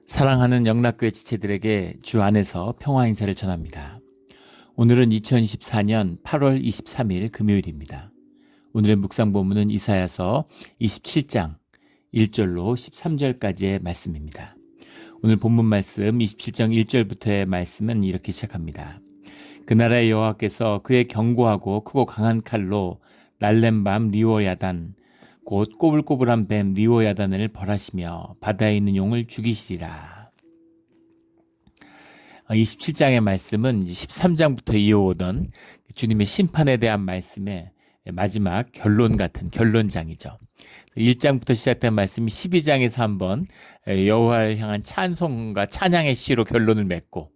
사랑하는 영락교회 지체들에게 주 안에서 평화 인사를 전합니다. 오늘은 2024년 8월 23일 금요일입니다. 오늘의 묵상 본문은 이사야서 27장 1절로 13절까지의 말씀입니다. 오늘 본문 말씀 27장 1절부터의 말씀은 이렇게 시작합니다. 그 나라의 여호와께서 그의 견고하고 크고 강한 칼로 날랜 밤 리워야단 곧 꼬불꼬불한 뱀 리워야단을 벌하시며 바다에 있는 용을 죽이시리라. 27장의 말씀은 13장부터 이어오던 주님의 심판에 대한 말씀의 마지막 결론 같은 결론장이죠. 1장부터 시작된 말씀이 12장에서 한번 여호와를 향한 찬송과 찬양의 시로 결론을 맺고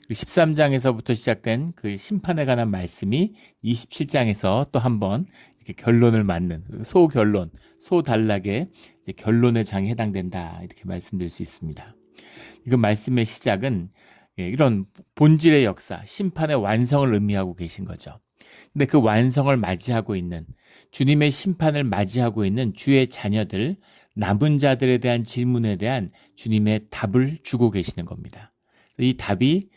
13장에서부터 시작된 그 심판에 관한 말씀이 27장에서 또 한번 이렇게 결론을 맞는 소결론, 소단락의 결론의 장에 해당된다 이렇게 말씀드릴 수 있습니다. 그 말씀의 시작은 이런 본질의 역사, 심판의 완성을 의미하고 계신 거죠. 근데 그 완성을 맞이하고 있는 주님의 심판을 맞이하고 있는 주의 자녀들, 남은 자들에 대한 질문에 대한 주님의 답을 주고 계시는 겁니다. 이 답이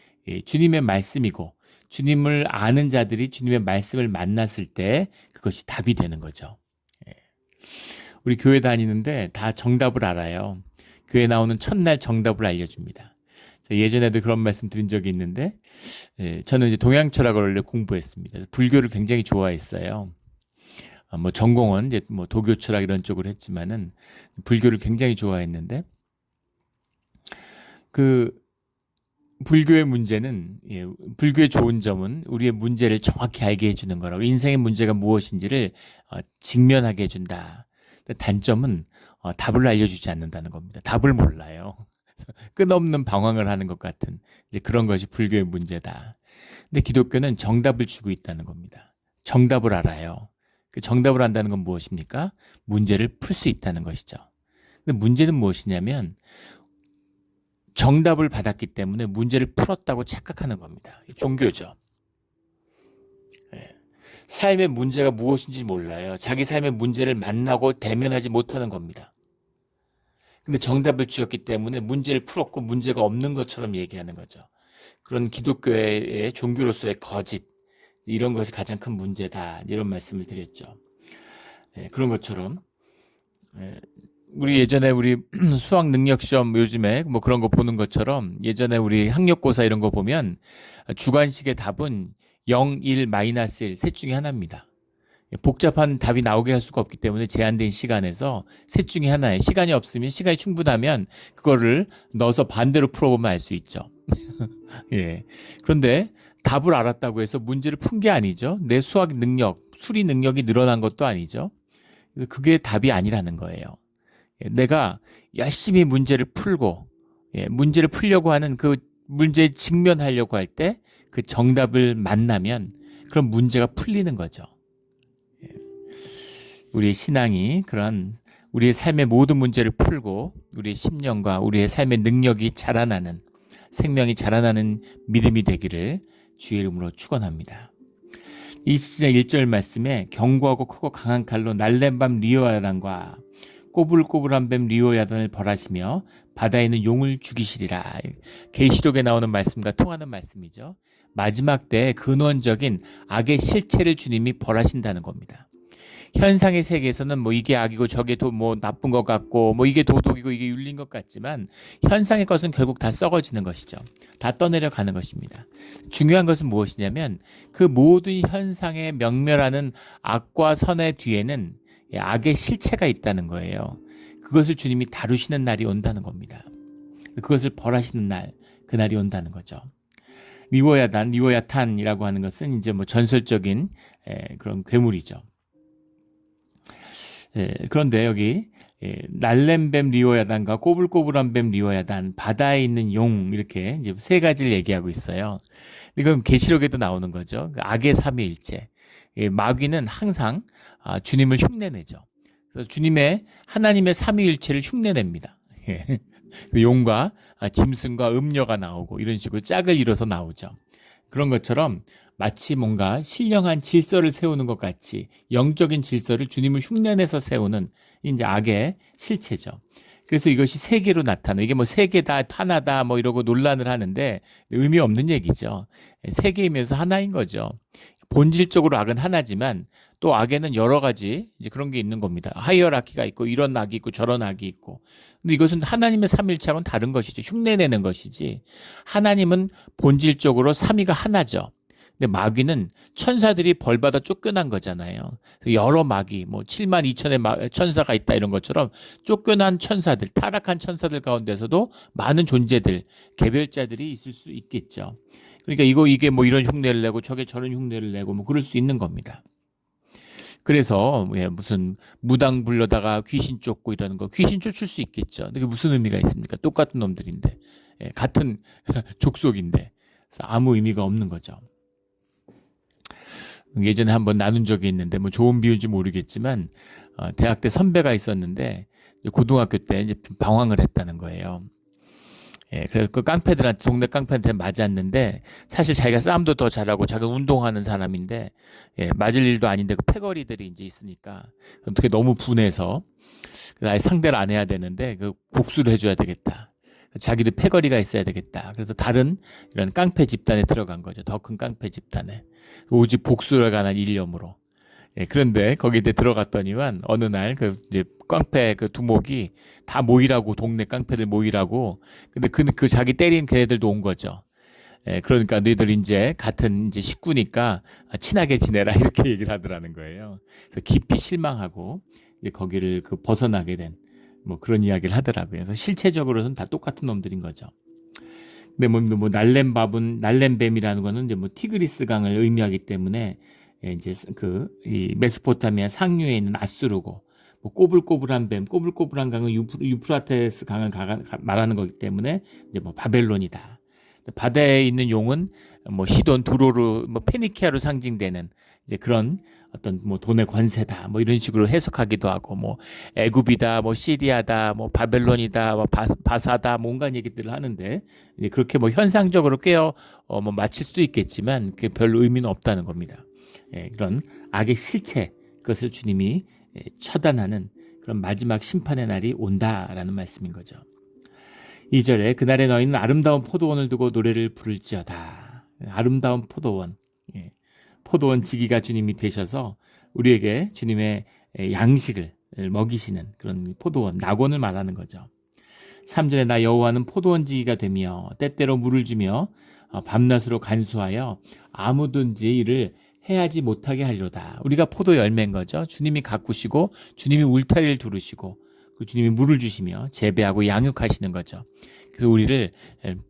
주님의 말씀이고 주님을 아는 자들이 주님의 말씀을 만났을 때 그것이 답이 되는 거죠. 우리 교회 다니는데 다 정답을 알아요. 교회 나오는 첫날 정답을 알려줍니다. 예전에도 그런 말씀 드린 적이 있는데 저는 이제 동양철학을 원래 공부했습니다. 그래서 불교를 굉장히 좋아했어요. 뭐 전공은 이제 뭐 도교 철학 이런 쪽으로 했지만은 불교를 굉장히 좋아했는데 그 불교의 문제는 불교의 좋은 점은 우리의 문제를 정확히 알게 해주는 거라고, 인생의 문제가 무엇인지를 직면하게 해준다. 단점은 답을 알려주지 않는다는 겁니다. 답을 몰라요. 끝없는 방황을 하는 것 같은 이제 그런 것이 불교의 문제다. 근데 기독교는 정답을 주고 있다는 겁니다. 정답을 알아요. 그 정답을 안다는 건 무엇입니까? 문제를 풀 수 있다는 것이죠. 근데 문제는 무엇이냐면 정답을 받았기 때문에 문제를 풀었다고 착각하는 겁니다. 종교죠. 삶의 문제가 무엇인지 몰라요. 자기 삶의 문제를 만나고 대면하지 못하는 겁니다. 근데 정답을 주었기 때문에 문제를 풀었고 문제가 없는 것처럼 얘기하는 거죠. 그런 기독교의 종교로서의 거짓, 이런 것이 가장 큰 문제다, 이런 말씀을 드렸죠. 그런 것처럼 우리 예전에 우리 수학 능력 시험 요즘에 뭐 그런 거 보는 것처럼 예전에 우리 학력고사 이런 거 보면 주관식의 답은 0, 1, 마이너스 1 셋 중에 하나입니다. 복잡한 답이 나오게 할 수가 없기 때문에 제한된 시간에서 셋 중에 하나에, 시간이 없으면, 시간이 충분하면 그거를 넣어서 반대로 풀어보면 알 수 있죠. 예. 그런데 답을 알았다고 해서 문제를 푼 게 아니죠. 내 수학 능력, 수리 능력이 늘어난 것도 아니죠. 그래서 그게 답이 아니라는 거예요. 내가 열심히 문제를 풀고 문제를 풀려고 하는 그 문제에 직면하려고 할 때 그 정답을 만나면 그런 문제가 풀리는 거죠. 우리의 신앙이 그런 우리의 삶의 모든 문제를 풀고 우리의 심령과 우리의 삶의 능력이 자라나는, 생명이 자라나는 믿음이 되기를 주의 이름으로 축원합니다. 이 시장 1절 말씀에 견고하고 크고 강한 칼로 날랜 밤 리워야단과 꼬불꼬불한 뱀 리워야단을 벌하시며 바다에 있는 용을 죽이시리라. 계시록에 나오는 말씀과 통하는 말씀이죠. 마지막 때의 근원적인 악의 실체를 주님이 벌하신다는 겁니다. 현상의 세계에서는 뭐 이게 악이고 저게 뭐 나쁜 것 같고 뭐 이게 도덕이고 이게 윤리인 것 같지만 현상의 것은 결국 다 썩어지는 것이죠. 다 떠내려 가는 것입니다. 중요한 것은 무엇이냐면 그 모든 현상에 명멸하는 악과 선의 뒤에는 악의 실체가 있다는 거예요. 그것을 주님이 다루시는 날이 온다는 겁니다. 그것을 벌하시는 날, 그 날이 온다는 거죠. 리워야단, 리워야탄이라고 하는 것은 이제 뭐 전설적인 그런 괴물이죠. 그런데 여기 날랜 뱀 리워야단과 꼬불꼬불한 뱀 리워야단, 바다에 있는 용, 이렇게 이제 세 가지를 얘기하고 있어요. 이건 계시록에도 나오는 거죠. 악의 삼위일체. 마귀는 항상 주님을 흉내내죠. 그래서 하나님의 삼위일체를 흉내냅니다. 용과 짐승과 음녀가 나오고 이런 식으로 짝을 이뤄서 나오죠. 그런 것처럼 마치 뭔가 신령한 질서를 세우는 것 같이 영적인 질서를 주님을 흉내내서 세우는 이제 악의 실체죠. 그래서 이것이 세계로 나타나. 이게 뭐 세계다, 하나다, 뭐 이러고 논란을 하는데 의미 없는 얘기죠. 세계이면서 하나인 거죠. 본질적으로 악은 하나지만 또 악에는 여러 가지 이제 그런 게 있는 겁니다. 하이어라키가 있고 이런 악이 있고 저런 악이 있고. 근데 이것은 하나님의 삼일체하고는 다른 것이죠. 흉내내는 것이지. 하나님은 본질적으로 삼위가 하나죠. 근데 마귀는 천사들이 벌받아 쫓겨난 거잖아요. 여러 마귀, 뭐 7만 2천의 천사가 있다 이런 것처럼 쫓겨난 천사들, 타락한 천사들 가운데서도 많은 존재들, 개별자들이 있을 수 있겠죠. 그러니까 이게 뭐 이런 흉내를 내고 저게 저런 흉내를 내고 뭐 그럴 수 있는 겁니다. 그래서 무슨 무당 불러다가 귀신 쫓고 이러는 거 귀신 쫓을 수 있겠죠. 근데 그게 무슨 의미가 있습니까? 똑같은 놈들인데 같은 족속인데 그래서 아무 의미가 없는 거죠. 예전에 한번 나눈 적이 있는데 뭐 좋은 비유인지 모르겠지만 대학 때 선배가 있었는데 고등학교 때 이제 방황을 했다는 거예요. 그래서 그 깡패들한테 동네 깡패한테 맞았는데 사실 자기가 싸움도 더 잘하고 자기가 운동하는 사람인데 맞을 일도 아닌데 그 패거리들이 이제 있으니까 어떻게 너무 분해서 아예 상대를 안 해야 되는데 그 복수를 해줘야 되겠다. 자기도 패거리가 있어야 되겠다. 그래서 다른 이런 깡패 집단에 들어간 거죠. 더 큰 깡패 집단에. 오직 복수를 관한 일념으로. 그런데 거기에 들어갔더니만 어느 날 그 이제 깡패 그 두목이 다 모이라고 동네 깡패들 모이라고. 근데 그 자기 때린 걔네들도 온 거죠. 그러니까 너희들 이제 같은 이제 식구니까 친하게 지내라 이렇게 얘기를 하더라는 거예요. 그래서 깊이 실망하고 이제 거기를 벗어나게 된 뭐 그런 이야기를 하더라고요. 그래서 실체적으로는 다 똑같은 놈들인 거죠. 근데 뭐 날렘뱀이라는 거는 이제 뭐 티그리스 강을 의미하기 때문에 이제 이 메소포타미아 상류에 있는 아수르고 뭐 꼬불꼬불한 강은 유프라테스 강을 말하는 거기 때문에 이제 뭐 바벨론이다. 바다에 있는 용은 뭐 시돈, 두로르, 뭐 페니키아로 상징되는 이제 그런 어떤 뭐 돈의 관세다 뭐 이런 식으로 해석하기도 하고 뭐 애굽이다 뭐 시리아다 뭐 바벨론이다 뭐 바사다 뭐 온갖 얘기들을 하는데 이제 그렇게 뭐 현상적으로 뭐 맞힐 수도 있겠지만 그게 별 의미는 없다는 겁니다. 그런 악의 실체 그것을 주님이 처단하는 그런 마지막 심판의 날이 온다라는 말씀인 거죠. 2절에 그날에 너희는 아름다운 포도원을 두고 노래를 부를지어다. 아름다운 포도원. 포도원 지기가 주님이 되셔서 우리에게 주님의 양식을 먹이시는 그런 포도원, 낙원을 말하는 거죠. 3절에 나 여호와는 포도원 지기가 되며 때때로 물을 주며 밤낮으로 간수하여 아무든지 일을 해하지 못하게 하리로다. 우리가 포도 열매인 거죠. 주님이 가꾸시고 주님이 울타리를 두르시고 주님이 물을 주시며 재배하고 양육하시는 거죠. 그래서 우리를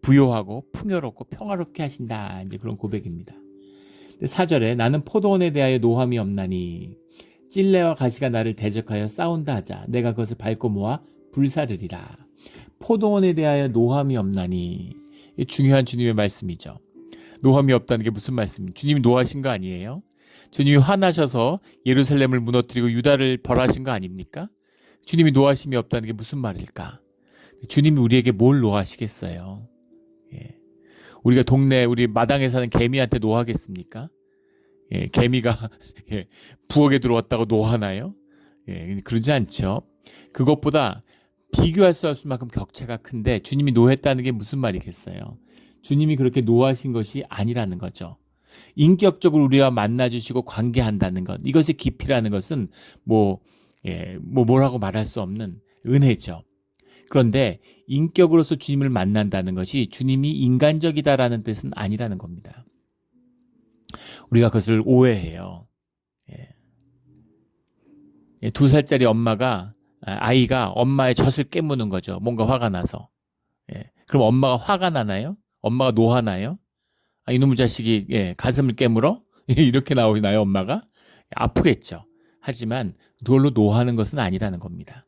부요하고 풍요롭고 평화롭게 하신다. 이제 그런 고백입니다. 4절에 나는 포도원에 대하여 노함이 없나니 찔레와 가시가 나를 대적하여 싸운다 하자. 내가 그것을 밟고 모아 불사르리라. 포도원에 대하여 노함이 없나니 중요한 주님의 말씀이죠. 노함이 없다는 게 무슨 말씀입니까? 주님이 노하신 거 아니에요? 주님이 화나셔서 예루살렘을 무너뜨리고 유다를 벌하신 거 아닙니까? 주님이 노하심이 없다는 게 무슨 말일까? 주님이 우리에게 뭘 노하시겠어요? 우리가 우리 마당에 사는 개미한테 노하겠습니까? 개미가 부엌에 들어왔다고 노하나요? 그러지 않죠. 그것보다 비교할 수 없을 만큼 격차가 큰데 주님이 노했다는 게 무슨 말이겠어요? 주님이 그렇게 노하신 것이 아니라는 거죠. 인격적으로 우리와 만나주시고 관계한다는 것, 이것의 깊이라는 것은 뭐라고 말할 수 없는 은혜죠. 그런데 인격으로서 주님을 만난다는 것이 주님이 인간적이다라는 뜻은 아니라는 겁니다. 우리가 그것을 오해해요. 2살짜리 아이가 엄마의 젖을 깨무는 거죠. 뭔가 화가 나서. 그럼 엄마가 화가 나나요? 엄마가 노하나요? 이놈의 자식이 가슴을 깨물어? 이렇게 나오나요, 엄마가? 아프겠죠. 하지만 그걸로 노하는 것은 아니라는 겁니다.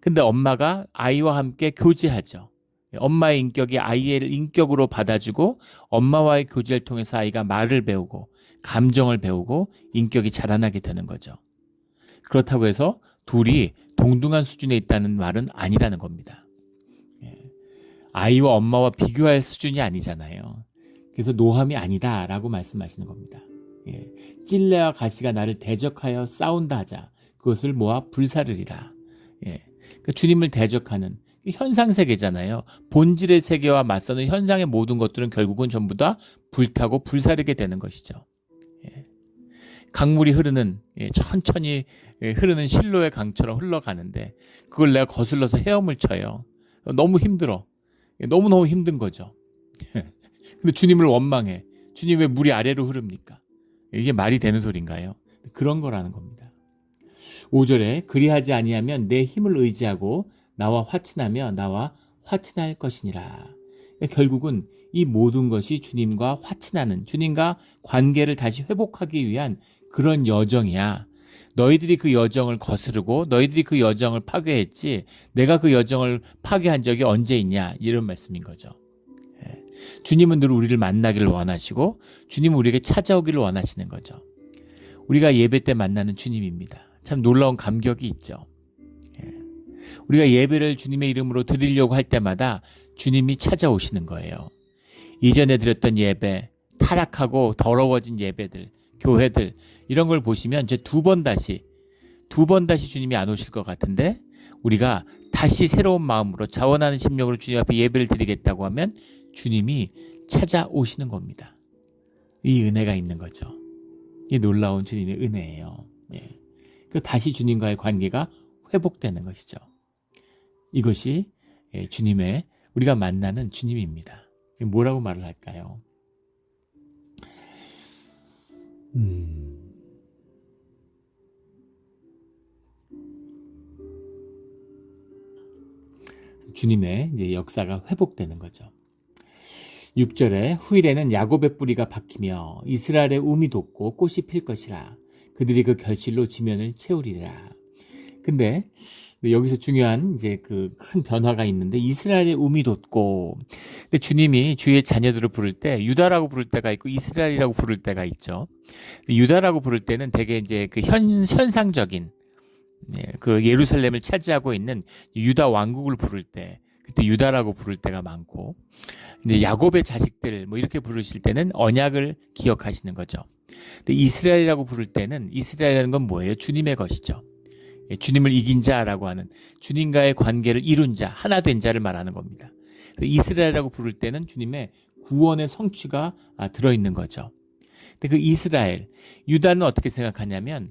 근데 엄마가 아이와 함께 교제하죠. 엄마의 인격이 아이의 인격으로 받아주고 엄마와의 교제를 통해서 아이가 말을 배우고 감정을 배우고 인격이 자라나게 되는 거죠. 그렇다고 해서 둘이 동등한 수준에 있다는 말은 아니라는 겁니다. 아이와 엄마와 비교할 수준이 아니잖아요. 그래서 노함이 아니다라고 말씀하시는 겁니다. 찔레와 가시가 나를 대적하여 싸운다 하자. 그것을 모아 불사르리라. 그러니까 주님을 대적하는 현상세계잖아요. 본질의 세계와 맞서는 현상의 모든 것들은 결국은 전부 다 불타고 불사르게 되는 것이죠. 예. 강물이 흐르는 천천히 흐르는 실로의 강처럼 흘러가는데 그걸 내가 거슬러서 헤엄을 쳐요. 너무 힘들어. 너무너무 힘든 거죠. 근데 주님을 원망해. 주님 왜 물이 아래로 흐릅니까? 이게 말이 되는 소린가요? 그런 거라는 겁니다. 5절에 그리하지 아니하면 내 힘을 의지하고 나와 화친하며 나와 화친할 것이니라. 결국은 이 모든 것이 주님과 화친하는, 주님과 관계를 다시 회복하기 위한 그런 여정이야. 너희들이 그 여정을 거스르고 너희들이 그 여정을 파괴했지 내가 그 여정을 파괴한 적이 언제 있냐, 이런 말씀인 거죠. 주님은 늘 우리를 만나기를 원하시고 주님은 우리에게 찾아오기를 원하시는 거죠. 우리가 예배 때 만나는 주님입니다. 참 놀라운 감격이 있죠. 우리가 예배를 주님의 이름으로 드리려고 할 때마다 주님이 찾아오시는 거예요. 이전에 드렸던 예배, 타락하고 더러워진 예배들, 교회들 이런 걸 보시면 이제 두 번 다시 주님이 안 오실 것 같은데 우리가 다시 새로운 마음으로 자원하는 심령으로 주님 앞에 예배를 드리겠다고 하면 주님이 찾아오시는 겁니다. 이 은혜가 있는 거죠. 이 놀라운 주님의 은혜예요. 다시 주님과의 관계가 회복되는 것이죠. 이것이 주님의 우리가 만나는 주님입니다. 뭐라고 말을 할까요? 주님의 이제 역사가 회복되는 거죠. 6절에 후일에는 야곱의 뿌리가 박히며 이스라엘의 움이 돋고 꽃이 필 것이라. 그들이 그 결실로 지면을 채우리라. 근데 여기서 중요한 이제 그 큰 변화가 있는데 이스라엘의 움이 돋고, 근데 주님이 주의 자녀들을 부를 때 유다라고 부를 때가 있고 이스라엘이라고 부를 때가 있죠. 유다라고 부를 때는 되게 이제 그 현상적인 그 예루살렘을 차지하고 있는 유다 왕국을 부를 때 그때 유다라고 부를 때가 많고, 근데 야곱의 자식들 뭐 이렇게 부르실 때는 언약을 기억하시는 거죠. 근데 이스라엘이라고 부를 때는 이스라엘이라는 건 뭐예요? 주님의 것이죠. 주님을 이긴 자라고 하는 주님과의 관계를 이룬 자, 하나 된 자를 말하는 겁니다. 이스라엘이라고 부를 때는 주님의 구원의 성취가 들어있는 거죠. 근데 그 이스라엘, 유다는 어떻게 생각하냐면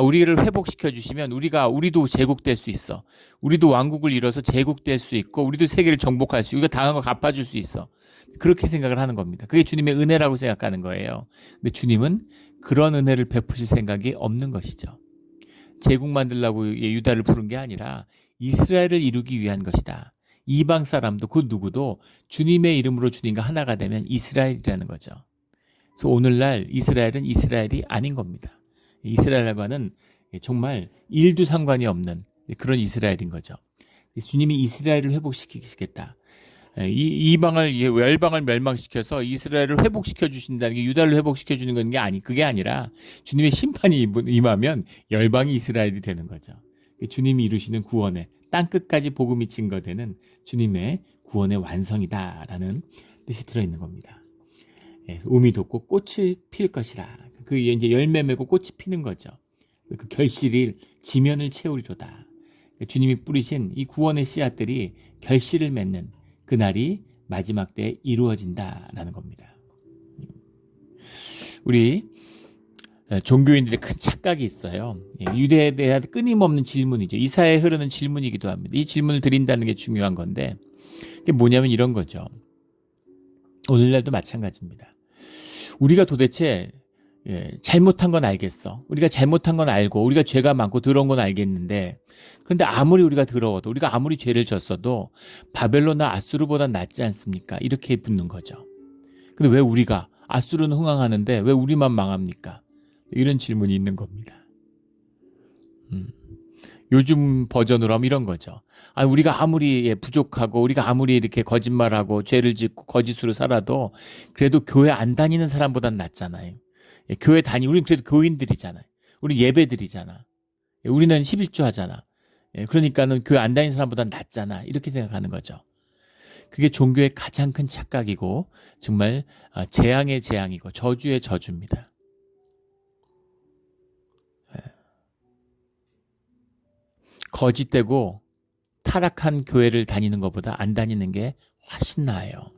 우리를 회복시켜 주시면 우리도 제국될 수 있어. 우리도 왕국을 이뤄서 제국될 수 있고 우리도 세계를 정복할 수 있고 우리가 당한 거 갚아줄 수 있어. 그렇게 생각을 하는 겁니다. 그게 주님의 은혜라고 생각하는 거예요. 근데 주님은 그런 은혜를 베푸실 생각이 없는 것이죠. 제국 만들려고 유다를 부른 게 아니라 이스라엘을 이루기 위한 것이다. 이방 사람도 그 누구도 주님의 이름으로 주님과 하나가 되면 이스라엘이라는 거죠. 그래서 오늘날 이스라엘은 이스라엘이 아닌 겁니다. 이스라엘과 하는 정말 일도 상관이 없는 그런 이스라엘인 거죠. 주님이 이스라엘을 회복시키시겠다. 이방을 열방을 멸망시켜서 이스라엘을 회복시켜 주신다는 게 유다를 회복시켜 주는 건 그게 아니라 주님의 심판이 임하면 열방이 이스라엘이 되는 거죠. 주님이 이루시는 구원의 땅 끝까지 복음이 증거되는 주님의 구원의 완성이다라는 뜻이 들어 있는 겁니다. 움이 돋고 꽃이 필 것이라. 그 이제 열매 맺고 꽃이 피는 거죠. 그 결실이 지면을 채우리로다. 주님이 뿌리신 이 구원의 씨앗들이 결실을 맺는 그날이 마지막 때에 이루어진다라는 겁니다. 우리 종교인들의 큰 착각이 있어요. 유대에 대한 끊임없는 질문이죠. 이사야에 흐르는 질문이기도 합니다. 이 질문을 드린다는 게 중요한 건데 그게 뭐냐면 이런 거죠. 오늘날도 마찬가지입니다. 우리가 도대체 잘못한 건 알겠어. 우리가 잘못한 건 알고 우리가 죄가 많고 더러운 건 알겠는데 그런데 아무리 우리가 더러워도 우리가 아무리 죄를 졌어도 바벨론이나 아수르보다 낫지 않습니까? 이렇게 묻는 거죠. 근데 왜 우리가 아수르는 흥왕하는데 왜 우리만 망합니까? 이런 질문이 있는 겁니다. 요즘 버전으로 하면 이런 거죠. 우리가 아무리 부족하고 우리가 아무리 이렇게 거짓말하고 죄를 짓고 거짓으로 살아도 그래도 교회 안 다니는 사람보단 낫잖아요. 교회 우리는 그래도 교인들이잖아요. 우리 예배드리잖아. 우리는 11조 하잖아. 그러니까는 교회 안 다니는 사람보다 낫잖아. 이렇게 생각하는 거죠. 그게 종교의 가장 큰 착각이고 정말 재앙의 재앙이고 저주의 저주입니다. 거짓되고 타락한 교회를 다니는 것보다 안 다니는 게 훨씬 나아요.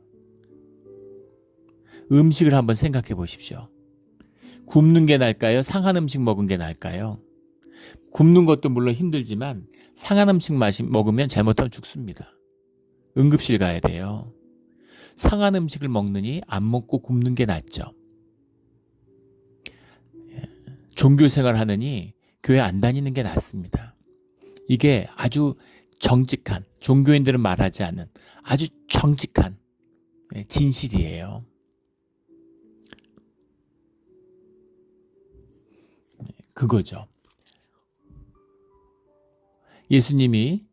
음식을 한번 생각해 보십시오. 굽는 게 나을까요? 상한 음식 먹은 게 나을까요? 굽는 것도 물론 힘들지만 상한 음식 먹으면 잘못하면 죽습니다. 응급실 가야 돼요. 상한 음식을 먹느니 안 먹고 굽는 게 낫죠. 종교 생활 하느니 교회 안 다니는 게 낫습니다. 이게 아주 정직한, 종교인들은 말하지 않는 아주 정직한 진실이에요. 그거죠. 예수님이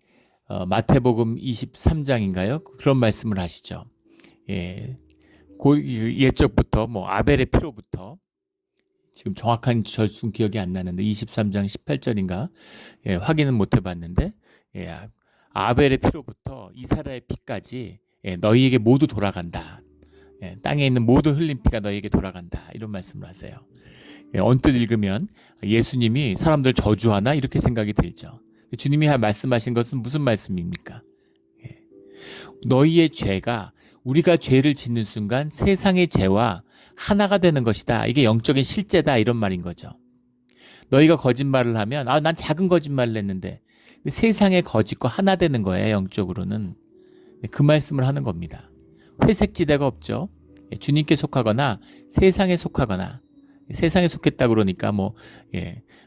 마태복음 23장인가요? 그런 말씀을 하시죠. 옛적부터 아벨의 피로부터, 지금 정확한 절순 기억이 안 나는데 23장 18절인가 확인은 못 해봤는데, 아벨의 피로부터 이스라엘의 피까지 너희에게 모두 돌아간다. 땅에 있는 모든 흘린 피가 너희에게 돌아간다. 이런 말씀을 하세요. 언뜻 읽으면 예수님이 사람들 저주하나 이렇게 생각이 들죠. 주님이 말씀하신 것은 무슨 말씀입니까? 너희의 죄가, 우리가 죄를 짓는 순간 세상의 죄와 하나가 되는 것이다. 이게 영적인 실제다, 이런 말인 거죠. 너희가 거짓말을 하면 난 작은 거짓말을 했는데 세상의 거짓과 하나 되는 거예요. 영적으로는. 그 말씀을 하는 겁니다. 회색지대가 없죠. 주님께 속하거나 세상에 속하거나, 세상에 속했다 그러니까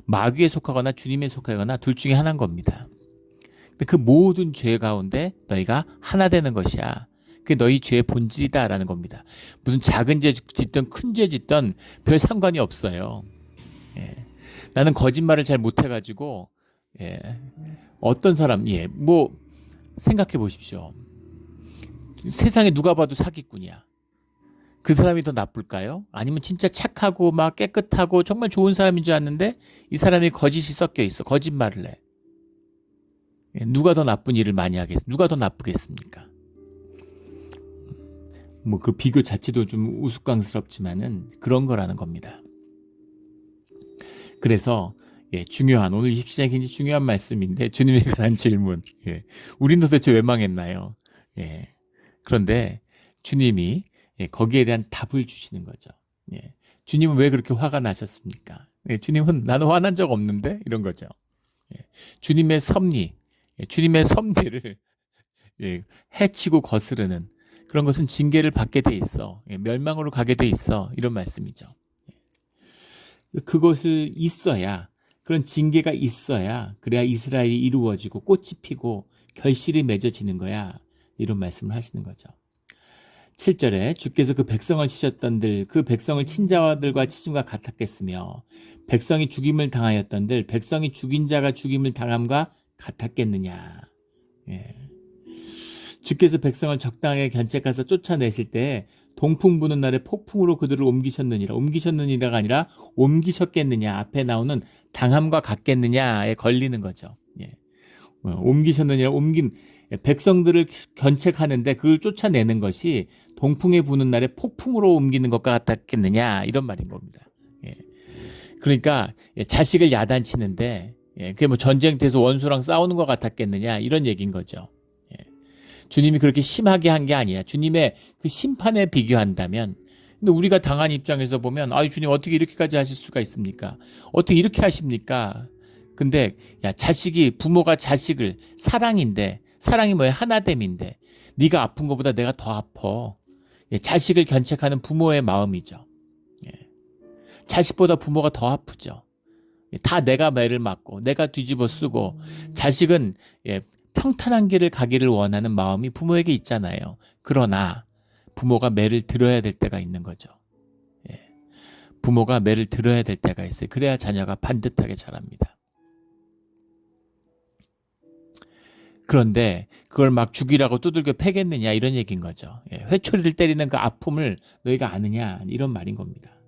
마귀에 속하거나 주님에 속하거나 둘 중에 하나인 겁니다. 그 모든 죄 가운데 너희가 하나 되는 것이야. 그게 너희 죄의 본질이다라는 겁니다. 무슨 작은 죄 짓든 큰 죄 짓든 별 상관이 없어요. 나는 거짓말을 잘 못해가지고 어떤 사람, 생각해 보십시오. 세상에 누가 봐도 사기꾼이야. 그 사람이 더 나쁠까요? 아니면 진짜 착하고 막 깨끗하고 정말 좋은 사람인 줄 알았는데 이 사람이 거짓이 섞여 있어. 거짓말을 해. 누가 더 나쁜 일을 많이 하겠습니까? 누가 더 나쁘겠습니까? 그 비교 자체도 좀 우스꽝스럽지만은 그런 거라는 겁니다. 그래서 중요한, 오늘 20시장이 굉장히 중요한 말씀인데, 주님에 관한 질문. 우린 도대체 왜 망했나요? 그런데 주님이 거기에 대한 답을 주시는 거죠. 주님은 왜 그렇게 화가 나셨습니까? 주님은 나는 화난 적 없는데, 이런 거죠. 주님의 섭리, 주님의 섭리를 해치고 거스르는 그런 것은 징계를 받게 돼 있어. 멸망으로 가게 돼 있어. 이런 말씀이죠. 그것을 있어야, 그런 징계가 있어야, 그래야 이스라엘이 이루어지고 꽃이 피고 결실이 맺어지는 거야. 이런 말씀을 하시는 거죠. 7절에 주께서 그 백성을 치셨던들 그 백성을 친 자들과 치심과 같았겠으며 백성이 죽임을 당하였던들 백성이 죽인 자가 죽임을 당함과 같았겠느냐. 주께서 백성을 적당하게 견책하사 쫓아내실 때 동풍 부는 날에 폭풍으로 그들을 옮기셨느니라가 아니라 옮기셨겠느냐. 앞에 나오는 당함과 같겠느냐에 걸리는 거죠. 옮기셨느니라, 백성들을 견책하는데 그걸 쫓아내는 것이 동풍에 부는 날에 폭풍으로 옮기는 것과 같았겠느냐, 이런 말인 겁니다. 그러니까 자식을 야단치는데 그게 전쟁터에서 원수랑 싸우는 것 같았겠느냐, 이런 얘기인 거죠. 주님이 그렇게 심하게 한 게 아니야. 주님의 그 심판에 비교한다면, 근데 우리가 당한 입장에서 보면 주님 어떻게 이렇게까지 하실 수가 있습니까? 어떻게 이렇게 하십니까? 근데 부모가 자식을, 사랑인데, 사랑이 뭐야? 하나됨인데 네가 아픈 것보다 내가 더 아파. 자식을 견책하는 부모의 마음이죠. 자식보다 부모가 더 아프죠. 다 내가 매를 맞고 내가 뒤집어 쓰고, 자식은 평탄한 길을 가기를 원하는 마음이 부모에게 있잖아요. 그러나 부모가 매를 들어야 될 때가 있는 거죠. 부모가 매를 들어야 될 때가 있어요. 그래야 자녀가 반듯하게 자랍니다. 그런데 그걸 막 죽이라고 두들겨 패겠느냐, 이런 얘기인 거죠. 회초리를 때리는 그 아픔을 너희가 아느냐, 이런 말인 겁니다.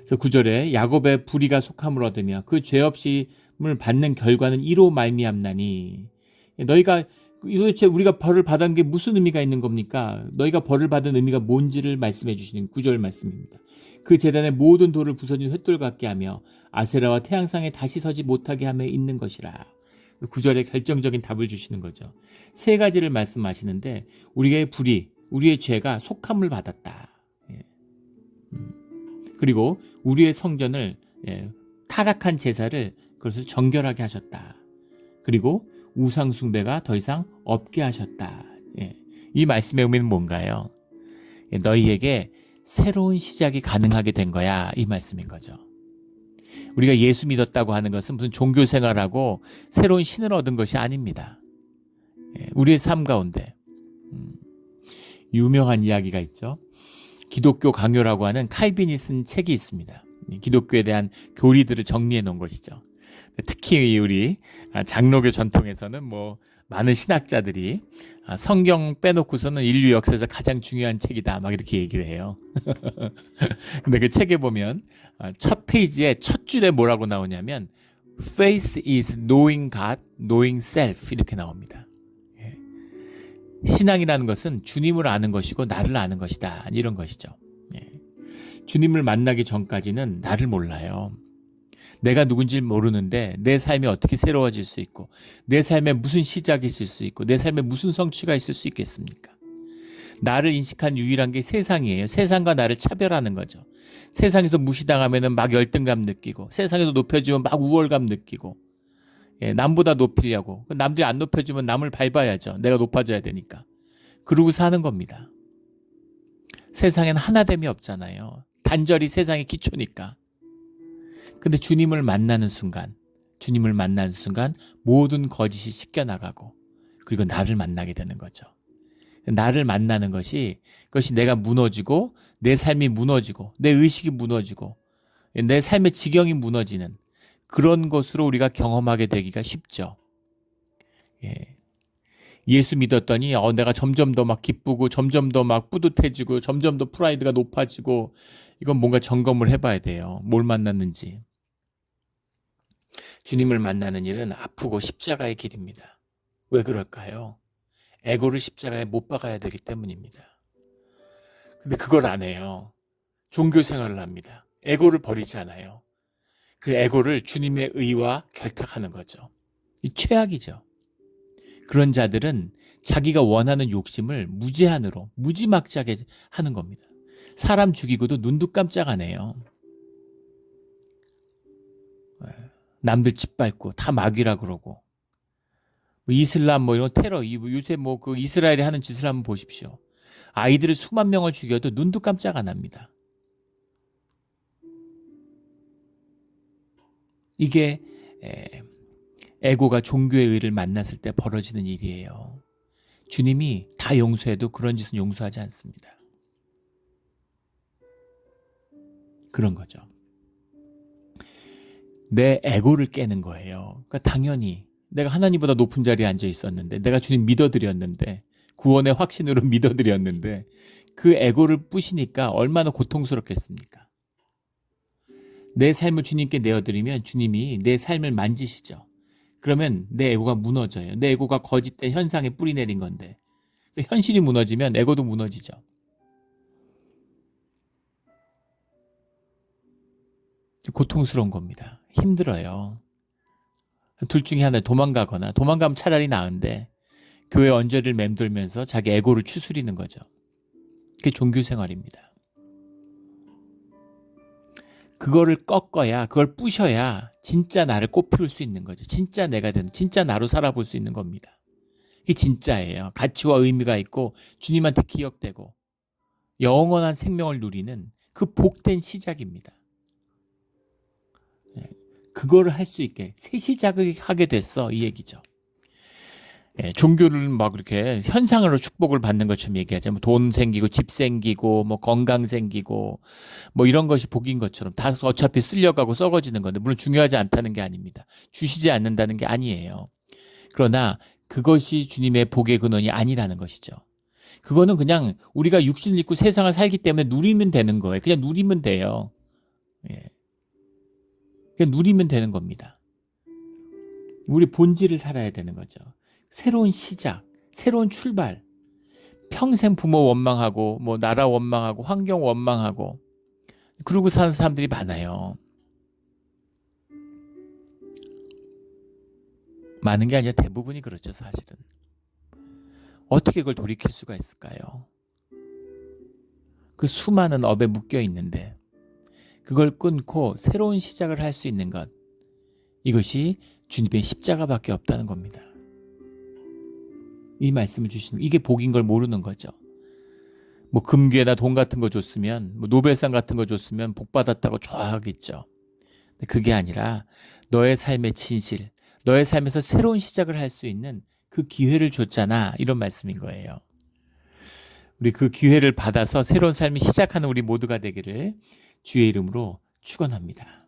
그래서 9절에 야곱의 불의가 속함을 얻으며 그 죄 없임을 받는 결과는 이로 말미암나니, 너희가 도대체 우리가 벌을 받은 게 무슨 의미가 있는 겁니까? 너희가 벌을 받은 의미가 뭔지를 말씀해 주시는 9절 말씀입니다. 그 제단의 모든 돌을 부서진 횃돌 같게 하며 아세라와 태양상에 다시 서지 못하게 함에 있는 것이라. 구절에 결정적인 답을 주시는 거죠. 세 가지를 말씀하시는데 우리의 불의, 우리의 죄가 속함을 받았다. 예. 그리고 우리의 성전을 타락한 제사를 그것을 정결하게 하셨다. 그리고 우상 숭배가 더 이상 없게 하셨다. 이 말씀의 의미는 뭔가요? 너희에게 새로운 시작이 가능하게 된 거야. 이 말씀인 거죠. 우리가 예수 믿었다고 하는 것은 무슨 종교 생활하고 새로운 신을 얻은 것이 아닙니다. 우리의 삶 가운데 유명한 이야기가 있죠. 기독교 강요라고 하는 칼빈이 쓴 책이 있습니다. 기독교에 대한 교리들을 정리해 놓은 것이죠. 특히 우리 장로교 전통에서는 많은 신학자들이 성경 빼놓고서는 인류 역사에서 가장 중요한 책이다 막 이렇게 얘기를 해요. 근데 그 책에 보면 첫 페이지에 첫 줄에 뭐라고 나오냐면 Faith is knowing God, knowing self 이렇게 나옵니다. 신앙이라는 것은 주님을 아는 것이고 나를 아는 것이다 이런 것이죠. 주님을 만나기 전까지는 나를 몰라요. 내가 누군지 모르는데 내 삶이 어떻게 새로워질 수 있고 내 삶에 무슨 시작이 있을 수 있고 내 삶에 무슨 성취가 있을 수 있겠습니까? 나를 인식한 유일한 게 세상이에요. 세상과 나를 차별하는 거죠. 세상에서 무시당하면 막 열등감 느끼고 세상에서 높여주면 막 우월감 느끼고 남보다 높이려고 남들이 안 높여주면 남을 밟아야죠. 내가 높아져야 되니까. 그러고 사는 겁니다. 세상엔 하나됨이 없잖아요. 단절이 세상의 기초니까. 근데 주님을 만나는 순간 모든 거짓이 씻겨나가고 그리고 나를 만나게 되는 거죠. 나를 만나는 그것이 내가 무너지고 내 삶이 무너지고 내 의식이 무너지고 내 삶의 지경이 무너지는 그런 것으로 우리가 경험하게 되기가 쉽죠. 예수 믿었더니 내가 점점 더 막 기쁘고 점점 더 막 뿌듯해지고 점점 더 프라이드가 높아지고 이건 뭔가 점검을 해봐야 돼요. 뭘 만났는지. 주님을 만나는 일은 아프고 십자가의 길입니다. 왜 그럴까요? 에고를 십자가에 못 박아야 되기 때문입니다. 근데 그걸 안 해요. 종교 생활을 합니다. 에고를 버리지 않아요. 그 에고를 주님의 의와 결탁하는 거죠. 이 최악이죠. 그런 자들은 자기가 원하는 욕심을 무제한으로 무지막지하게 하는 겁니다. 사람 죽이고도 눈도 깜짝 안 해요. 남들 짓밟고 다 마귀라 그러고 이슬람 이런 테러 요새 그 이스라엘이 하는 짓을 한번 보십시오. 아이들을 수만 명을 죽여도 눈도 깜짝 안 합니다. 이게 에고가 종교의 의를 만났을 때 벌어지는 일이에요. 주님이 다 용서해도 그런 짓은 용서하지 않습니다. 그런 거죠. 내 에고를 깨는 거예요. 그러니까 당연히 내가 하나님보다 높은 자리에 앉아 있었는데 내가 주님 믿어드렸는데 구원의 확신으로 믿어드렸는데 그 에고를 부시니까 얼마나 고통스럽겠습니까? 내 삶을 주님께 내어드리면 주님이 내 삶을 만지시죠. 그러면 내 에고가 무너져요. 내 에고가 거짓된 현상에 뿌리 내린 건데 현실이 무너지면 에고도 무너지죠. 고통스러운 겁니다. 힘들어요. 둘 중에 하나 도망가면 차라리 나은데 교회 언저리를 맴돌면서 자기 에고를 추스리는 거죠. 그게 종교 생활입니다. 그거를 꺾어야 그걸 부셔야 진짜 나를 꽃피울 수 있는 거죠. 진짜 내가 되는 진짜 나로 살아볼 수 있는 겁니다. 이게 진짜예요. 가치와 의미가 있고 주님한테 기억되고 영원한 생명을 누리는 그 복된 시작입니다. 그거를 할 수 있게 새 시작을 하게 됐어 이 얘기죠. 종교를 막 이렇게 현상으로 축복을 받는 것처럼 얘기하죠. 돈 생기고 집 생기고 건강 생기고 이런 것이 복인 것처럼 다 어차피 쓸려가고 썩어지는 건데 물론 중요하지 않다는 게 아닙니다. 주시지 않는다는 게 아니에요. 그러나 그것이 주님의 복의 근원이 아니라는 것이죠. 그거는 그냥 우리가 육신을 입고 세상을 살기 때문에 누리면 되는 거예요. 그냥 누리면 돼요. 그냥 누리면 되는 겁니다. 우리 본질을 살아야 되는 거죠. 새로운 시작, 새로운 출발. 평생 부모 원망하고 나라 원망하고 환경 원망하고 그러고 사는 사람들이 많아요. 많은 게 아니라 대부분이 그렇죠, 사실은. 어떻게 그걸 돌이킬 수가 있을까요? 그 수많은 업에 묶여 있는데 그걸 끊고 새로운 시작을 할 수 있는 것, 이것이 주님의 십자가밖에 없다는 겁니다. 이 말씀을 주시는, 이게 복인 걸 모르는 거죠. 뭐 금괴나 돈 같은 거 줬으면, 뭐 노벨상 같은 거 줬으면 복 받았다고 좋아하겠죠. 그게 아니라 너의 삶의 진실, 너의 삶에서 새로운 시작을 할 수 있는 그 기회를 줬잖아, 이런 말씀인 거예요. 우리 그 기회를 받아서 새로운 삶을 시작하는 우리 모두가 되기를 주의 이름으로 축원합니다.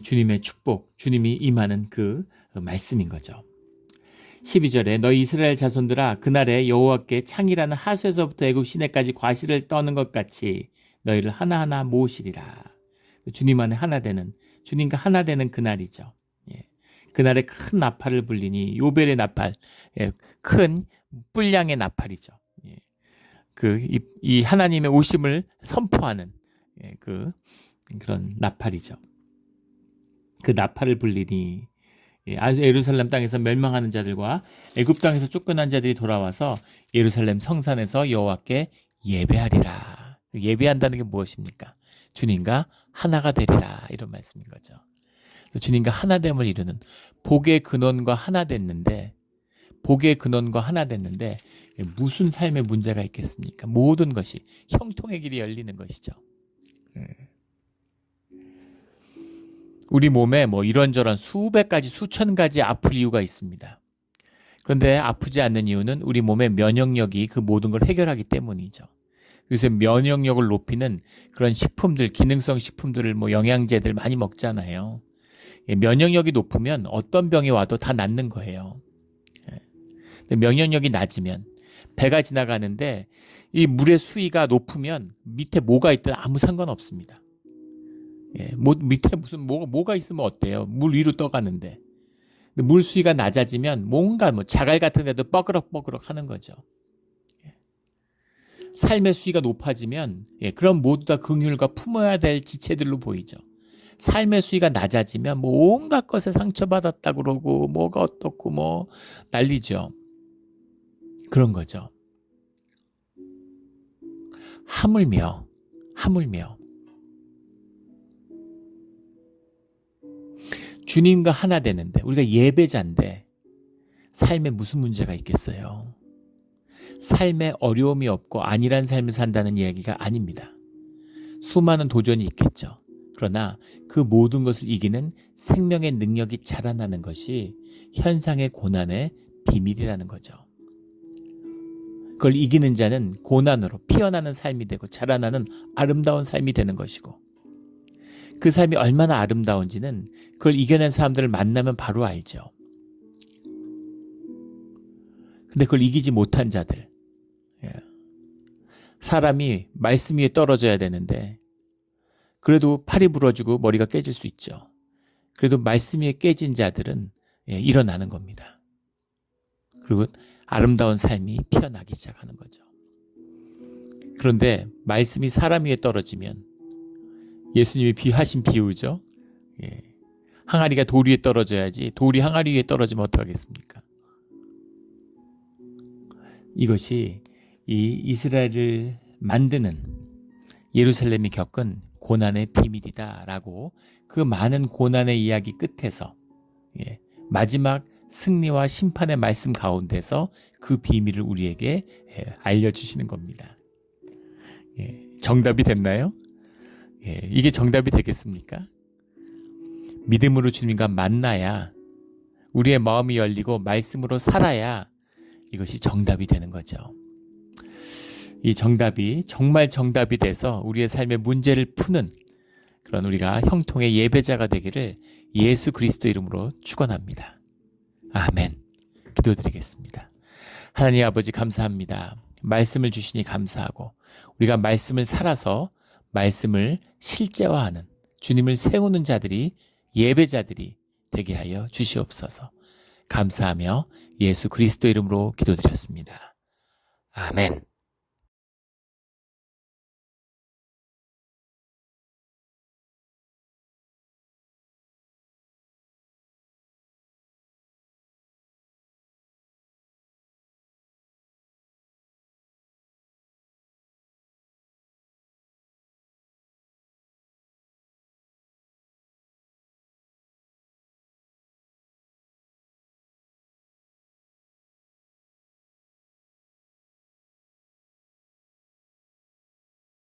주님의 축복, 주님이 임하는 그 말씀인 거죠. 12절에 너희 이스라엘 자손들아, 그날에 여호와께 창이라는 하수에서부터 애굽 시내까지 과실을 떠는 것 같이 너희를 하나하나 모으시리라. 주님 안에 하나 되는, 주님과 하나 되는 그날이죠. 그날에 큰 나팔을 불리니, 요벨의 나팔, 큰 뿔량의 나팔이죠. 이 하나님의 오심을 선포하는 그런 나팔이죠. 그 나팔을 불리니 예루살렘 땅에서 멸망하는 자들과 애굽 땅에서 쫓겨난 자들이 돌아와서 예루살렘 성산에서 여호와께 예배하리라. 예배한다는 게 무엇입니까? 주님과 하나가 되리라, 이런 말씀인 거죠. 주님과 하나됨을 이루는, 복의 근원과 하나 됐는데, 복의 근원과 하나 됐는데 무슨 삶에 문제가 있겠습니까? 모든 것이 형통의 길이 열리는 것이죠. 우리 몸에 뭐 이런저런 수백 가지, 수천 가지 아플 이유가 있습니다. 그런데 아프지 않는 이유는 우리 몸의 면역력이 그 모든 걸 해결하기 때문이죠. 그래서 면역력을 높이는 그런 식품들, 기능성 식품들을, 뭐 영양제들 많이 먹잖아요. 면역력이 높으면 어떤 병이 와도 다 낫는 거예요. 근데 면역력이 낮으면, 배가 지나가는데 이 물의 수위가 높으면 밑에 뭐가 있든 아무 상관없습니다. 밑에 무슨 뭐가 있으면 어때요? 물 위로 떠가는데. 물 수위가 낮아지면 뭔가 자갈 같은 데도 뻐그럭뻐그럭 하는 거죠. 삶의 수위가 높아지면 그럼 모두 다 긍휼과 품어야 될 지체들로 보이죠. 삶의 수위가 낮아지면 뭐 온갖 것에 상처받았다 그러고 뭐가 어떻고 뭐 난리죠. 그런 거죠. 하물며 주님과 하나 되는데, 우리가 예배자인데 삶에 무슨 문제가 있겠어요? 삶에 어려움이 없고 안일한 삶을 산다는 이야기가 아닙니다. 수많은 도전이 있겠죠. 그러나 그 모든 것을 이기는 생명의 능력이 자라나는 것이 현상의 고난의 비밀이라는 거죠. 그걸 이기는 자는 고난으로 피어나는 삶이 되고 자라나는 아름다운 삶이 되는 것이고, 그 삶이 얼마나 아름다운지는 그걸 이겨낸 사람들을 만나면 바로 알죠. 근데 그걸 이기지 못한 자들, 사람이 말씀 위에 떨어져야 되는데 그래도 팔이 부러지고 머리가 깨질 수 있죠. 그래도 말씀 위에 깨진 자들은 일어나는 겁니다. 그리고 아름다운 삶이 피어나기 시작하는 거죠. 그런데 말씀이 사람 위에 떨어지면, 예수님이 하신 비유죠. 항아리가 돌 위에 떨어져야지 돌이 항아리 위에 떨어지면 어떡하겠습니까? 이것이 이 이스라엘을 만드는 예루살렘이 겪은 고난의 비밀이다라고, 그 많은 고난의 이야기 끝에서 마지막 승리와 심판의 말씀 가운데서 그 비밀을 우리에게 알려주시는 겁니다. 정답이 됐나요? 이게 정답이 되겠습니까? 믿음으로 주님과 만나야, 우리의 마음이 열리고 말씀으로 살아야 이것이 정답이 되는 거죠. 이 정답이 정말 정답이 돼서 우리의 삶의 문제를 푸는 그런 우리가 형통의 예배자가 되기를 예수 그리스도 이름으로 축원합니다. 아멘. 기도드리겠습니다. 하나님 아버지, 감사합니다. 말씀을 주시니 감사하고, 우리가 말씀을 살아서 말씀을 실제화하는, 주님을 세우는 자들이, 예배자들이 되게 하여 주시옵소서. 감사하며 예수 그리스도 이름으로 기도드렸습니다. 아멘.